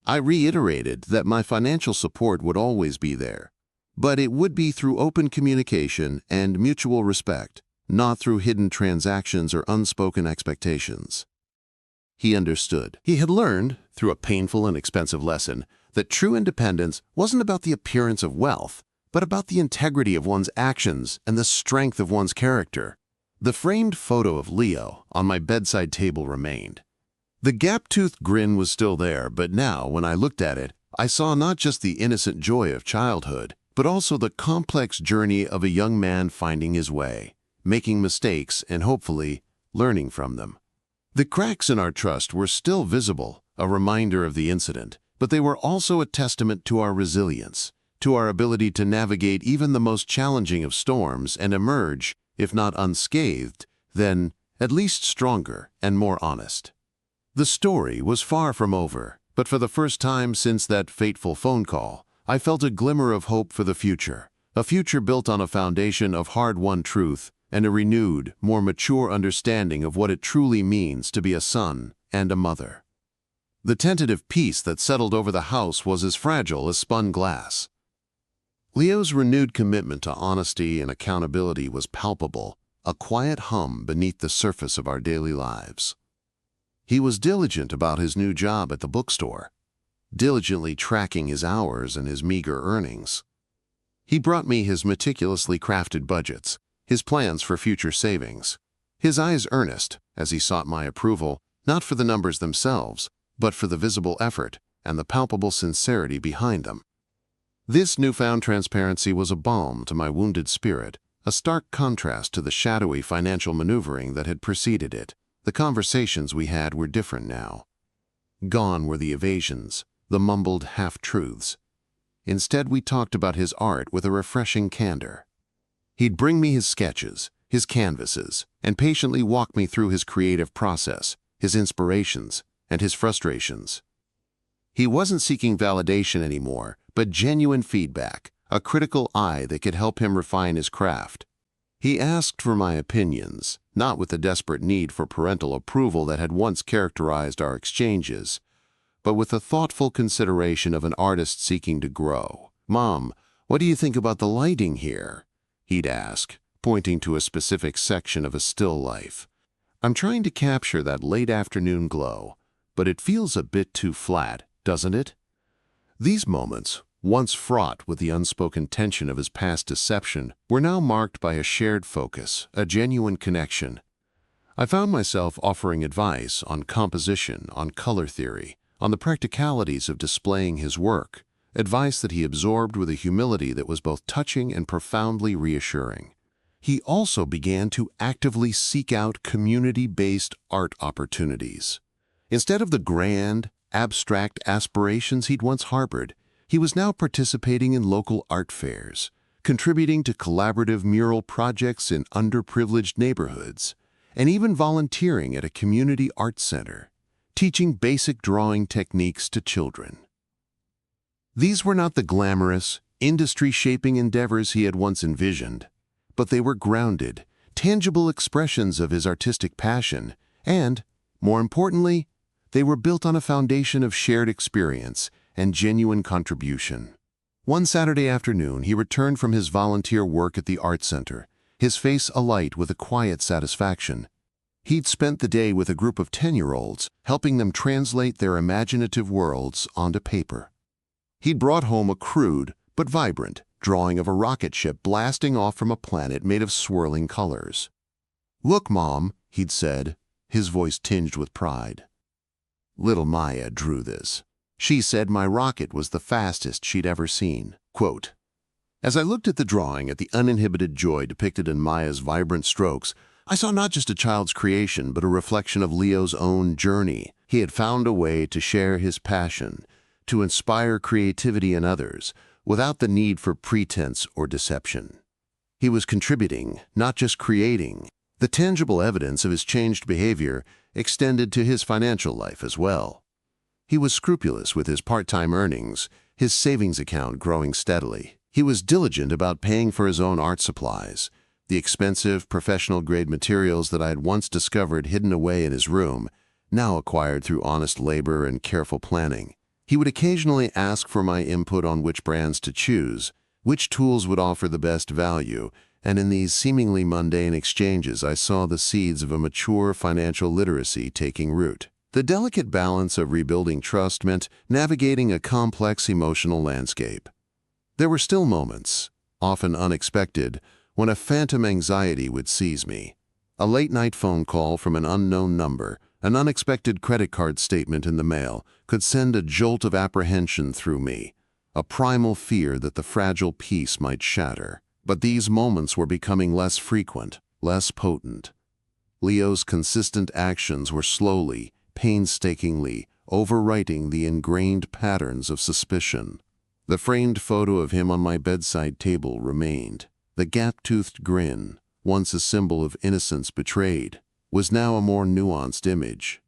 A: I reiterated that my financial support would always be there, but it would be through open communication and mutual respect, not through hidden transactions or unspoken expectations. He understood. He had learned, through a painful and expensive lesson, that true independence wasn't about the appearance of wealth, but about the integrity of one's actions and the strength of one's character. The framed photo of Leo on my bedside table remained. The gap-toothed grin was still there, but now, when I looked at it, I saw not just the innocent joy of childhood, but also the complex journey of a young man finding his way, making mistakes and hopefully learning from them. The cracks in our trust were still visible, a reminder of the incident, but they were also a testament to our resilience, to our ability to navigate even the most challenging of storms and emerge, if not unscathed, then at least stronger and more honest. The story was far from over, but for the first time since that fateful phone call, I felt a glimmer of hope for the future, a future built on a foundation of hard-won truth and a renewed, more mature understanding of what it truly means to be a son and a mother. The tentative peace that settled over the house was as fragile as spun glass. Leo's renewed commitment to honesty and accountability was palpable, a quiet hum beneath the surface of our daily lives. He was diligent about his new job at the bookstore, diligently tracking his hours and his meager earnings. He brought me his meticulously crafted budgets, his plans for future savings, his eyes earnest as he sought my approval, not for the numbers themselves, but for the visible effort and the palpable sincerity behind them. This newfound transparency was a balm to my wounded spirit, a stark contrast to the shadowy financial maneuvering that had preceded it. The conversations we had were different now. Gone were the evasions, the mumbled half-truths. Instead, we talked about his art with a refreshing candor. He'd bring me his sketches, his canvases, and patiently walk me through his creative process, his inspirations, and his frustrations. He wasn't seeking validation anymore, but genuine feedback, a critical eye that could help him refine his craft. He asked for my opinions, not with the desperate need for parental approval that had once characterized our exchanges, but with the thoughtful consideration of an artist seeking to grow. "Mom, what do you think about the lighting here?" he'd ask, pointing to a specific section of a still life. "I'm trying to capture that late afternoon glow, but it feels a bit too flat, doesn't it?" These moments, once fraught with the unspoken tension of his past deception, were now marked by a shared focus, a genuine connection. I found myself offering advice on composition, on color theory, on the practicalities of displaying his work, advice that he absorbed with a humility that was both touching and profoundly reassuring. He also began to actively seek out community-based art opportunities. Instead of the grand, abstract aspirations he'd once harbored, he was now participating in local art fairs, contributing to collaborative mural projects in underprivileged neighborhoods, and even volunteering at a community art center, teaching basic drawing techniques to children. These were not the glamorous, industry-shaping endeavors he had once envisioned, but they were grounded, tangible expressions of his artistic passion, and, more importantly, they were built on a foundation of shared experience and genuine contribution. One Saturday afternoon, he returned from his volunteer work at the art center, his face alight with a quiet satisfaction. He'd spent the day with a group of 10-year-olds, helping them translate their imaginative worlds onto paper. He'd brought home a crude but vibrant drawing of a rocket ship blasting off from a planet made of swirling colors. "Look, Mom," he'd said, his voice tinged with pride. "Little Maya drew this. She said my rocket was the fastest she'd ever seen." Quote, "As I looked at the drawing, at the uninhibited joy depicted in Maya's vibrant strokes, I saw not just a child's creation, but a reflection of Leo's own journey. He had found a way to share his passion, to inspire creativity in others, without the need for pretense or deception. He was contributing, not just creating." The tangible evidence of his changed behavior extended to his financial life as well. He was scrupulous with his part-time earnings, his savings account growing steadily. He was diligent about paying for his own art supplies, the expensive, professional-grade materials that I had once discovered hidden away in his room, now acquired through honest labor and careful planning. He would occasionally ask for my input on which brands to choose, which tools would offer the best value, and in these seemingly mundane exchanges I saw the seeds of a mature financial literacy taking root. The delicate balance of rebuilding trust meant navigating a complex emotional landscape. There were still moments, often unexpected, when a phantom anxiety would seize me. A late-night phone call from an unknown number, an unexpected credit card statement in the mail, could send a jolt of apprehension through me, a primal fear that the fragile peace might shatter. But these moments were becoming less frequent, less potent. Leo's consistent actions were slowly, painstakingly overwriting the ingrained patterns of suspicion. The framed photo of him on my bedside table remained. The gap-toothed grin, once a symbol of innocence betrayed, was now a more nuanced image.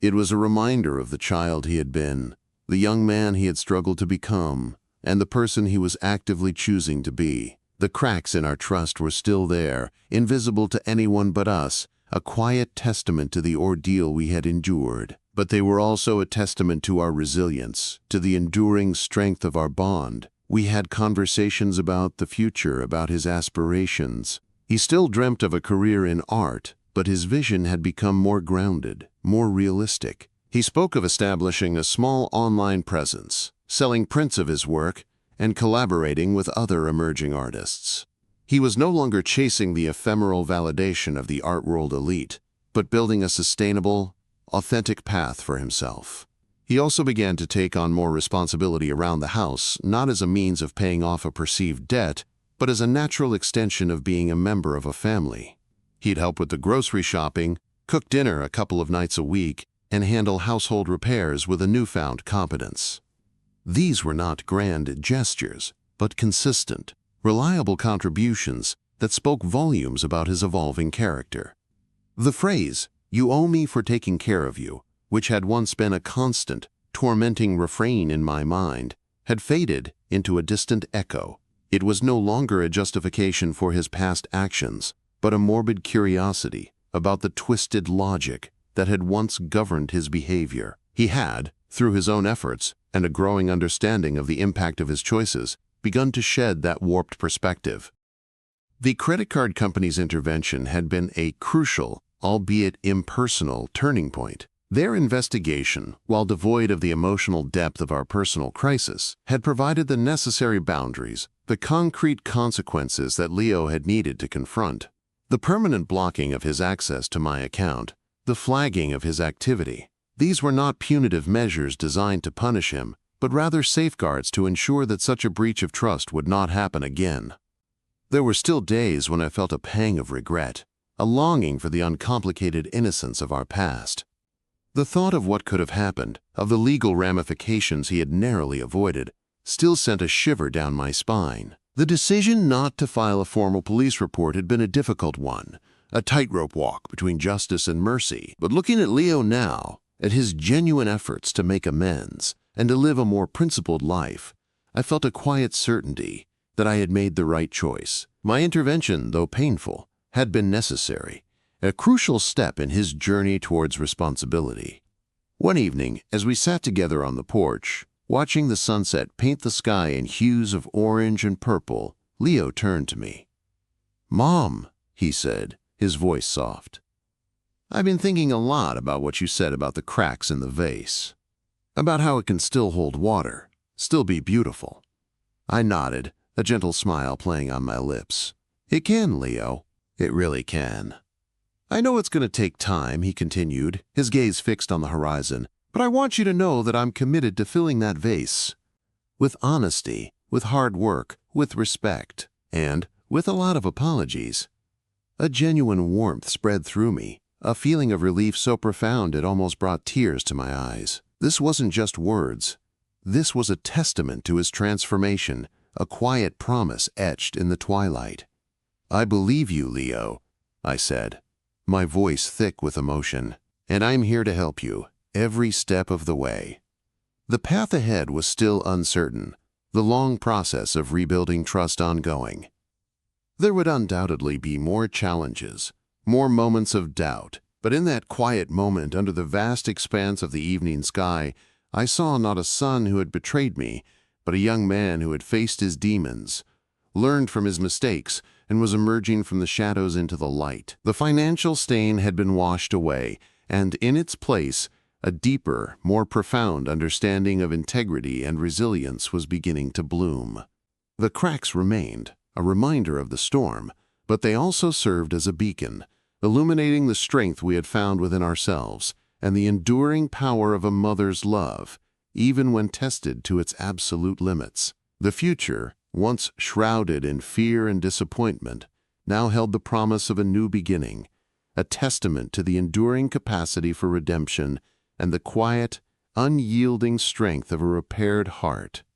A: It was a reminder of the child he had been, the young man he had struggled to become, and the person he was actively choosing to be. The cracks in our trust were still there, invisible to anyone but us, a quiet testament to the ordeal we had endured. But they were also a testament to our resilience, to the enduring strength of our bond. We had conversations about the future, about his aspirations. He still dreamt of a career in art, but his vision had become more grounded, more realistic. He spoke of establishing a small online presence, selling prints of his work, and collaborating with other emerging artists. He was no longer chasing the ephemeral validation of the art world elite, but building a sustainable, authentic path for himself. He also began to take on more responsibility around the house, not as a means of paying off a perceived debt, but as a natural extension of being a member of a family. He'd help with the grocery shopping, cook dinner a couple of nights a week, and handle household repairs with a newfound competence. These were not grand gestures, but consistent, reliable contributions that spoke volumes about his evolving character. The phrase, "You owe me for taking care of you," which had once been a constant, tormenting refrain in my mind, had faded into a distant echo. It was no longer a justification for his past actions, but a morbid curiosity about the twisted logic that had once governed his behavior. He had, through his own efforts and a growing understanding of the impact of his choices, begun to shed that warped perspective. The credit card company's intervention had been a crucial, albeit impersonal, turning point. Their investigation, while devoid of the emotional depth of our personal crisis, had provided the necessary boundaries, the concrete consequences that Leo had needed to confront. The permanent blocking of his access to my account, the flagging of his activity, these were not punitive measures designed to punish him, but rather safeguards to ensure that such a breach of trust would not happen again. There were still days when I felt a pang of regret, a longing for the uncomplicated innocence of our past. The thought of what could have happened, of the legal ramifications he had narrowly avoided, still sent a shiver down my spine. The decision not to file a formal police report had been a difficult one, a tightrope walk between justice and mercy. But looking at Leo now, at his genuine efforts to make amends and to live a more principled life, I felt a quiet certainty that I had made the right choice. My intervention, though painful, had been necessary, a crucial step in his journey towards responsibility. One evening, as we sat together on the porch, watching the sunset paint the sky in hues of orange and purple, Leo turned to me. "Mom," he said, his voice soft, "I've been thinking a lot about what you said about the cracks in the vase, about how it can still hold water, still be beautiful." I nodded, a gentle smile playing on my lips. "It can, Leo. It really can." "I know it's going to take time," he continued, his gaze fixed on the horizon, "but I want you to know that I'm committed to filling that vase. With honesty, with hard work, with respect, and with a lot of apologies." A genuine warmth spread through me, a feeling of relief so profound it almost brought tears to my eyes. This wasn't just words. This was a testament to his transformation, a quiet promise etched in the twilight. "I believe you, Leo," I said, my voice thick with emotion, "and I'm here to help you, every step of the way." The path ahead was still uncertain, the long process of rebuilding trust ongoing. There would undoubtedly be more challenges, more moments of doubt, but in that quiet moment under the vast expanse of the evening sky, I saw not a son who had betrayed me, but a young man who had faced his demons, learned from his mistakes, and was emerging from the shadows into the light. The financial stain had been washed away, and in its place, a deeper, more profound understanding of integrity and resilience was beginning to bloom. The cracks remained, a reminder of the storm, but they also served as a beacon, illuminating the strength we had found within ourselves and the enduring power of a mother's love, even when tested to its absolute limits. The future, once shrouded in fear and disappointment, now held the promise of a new beginning, a testament to the enduring capacity for redemption and the quiet, unyielding strength of a repaired heart.